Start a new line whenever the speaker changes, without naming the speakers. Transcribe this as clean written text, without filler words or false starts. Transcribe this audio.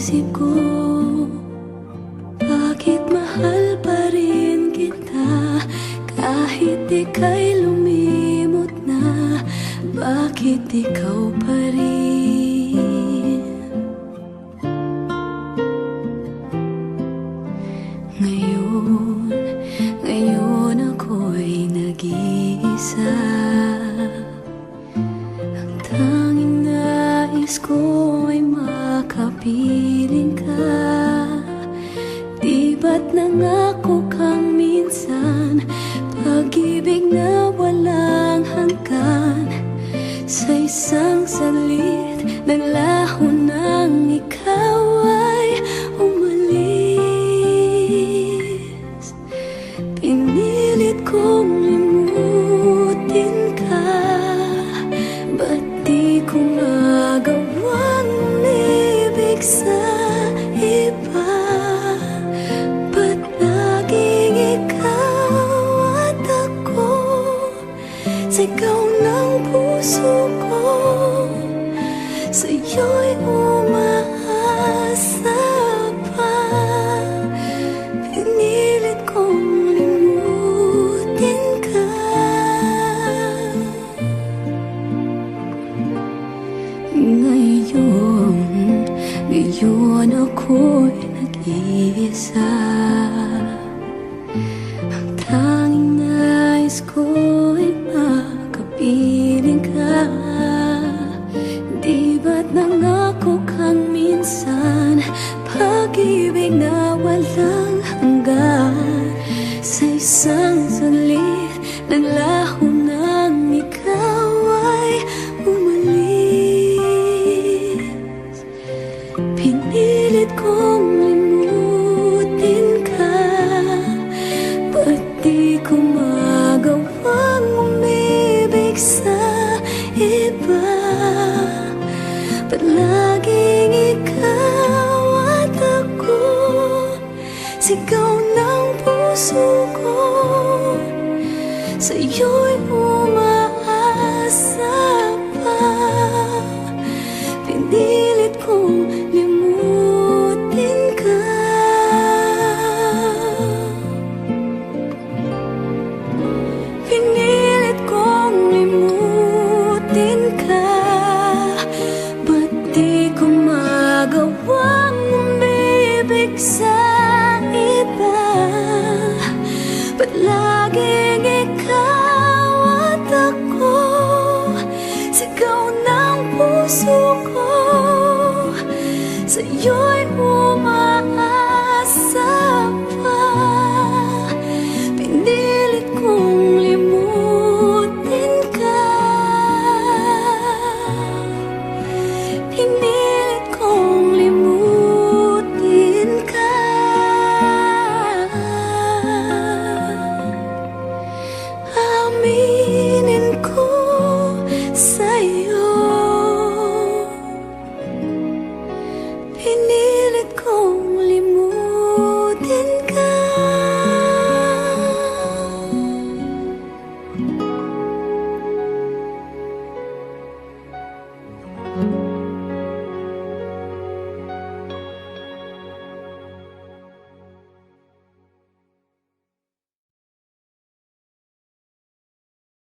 isip ko, bakit mahal pa rin kita kahit ika'y lumimot na? Bakit ikaw pa rin? Ngayon ako'y nag-iisa. Ang tanging nais ko ay makapiling ka. Di ba't nangako kang minsan, pag-ibig na walang hanggan? Sa isang salit, naglaho nang ikaw ay umalis. Pinilit kong limutin ka, ba't di ko magawang umibig sa iba? Ba't laging ikaw at ako, sigaw ng puso ko, sa'yo'y umaasa pa. Pinilit kong limutin ka. Ngayon ako'y nag-iisa. Ang tanging nais ko'y makapiling ka. Di ba't nangako kang minsan, pag-ibig na walang hanggan? Sa isang saglit, naglaho nang ikaw ay umalis. Pinilit kong limutin ka, ba't di ko magawang umibig sa iba? Ba't laging ikaw at ako, sigaw ng puso ko, sa'yo'y umaasa pa. Pinilit kong limutin ka. Pinilit kong limutin ka, ba't di ko magawang umibig sa iba? Ba't laging ikaw at ako, sigaw ng puso ko, sa'yo'y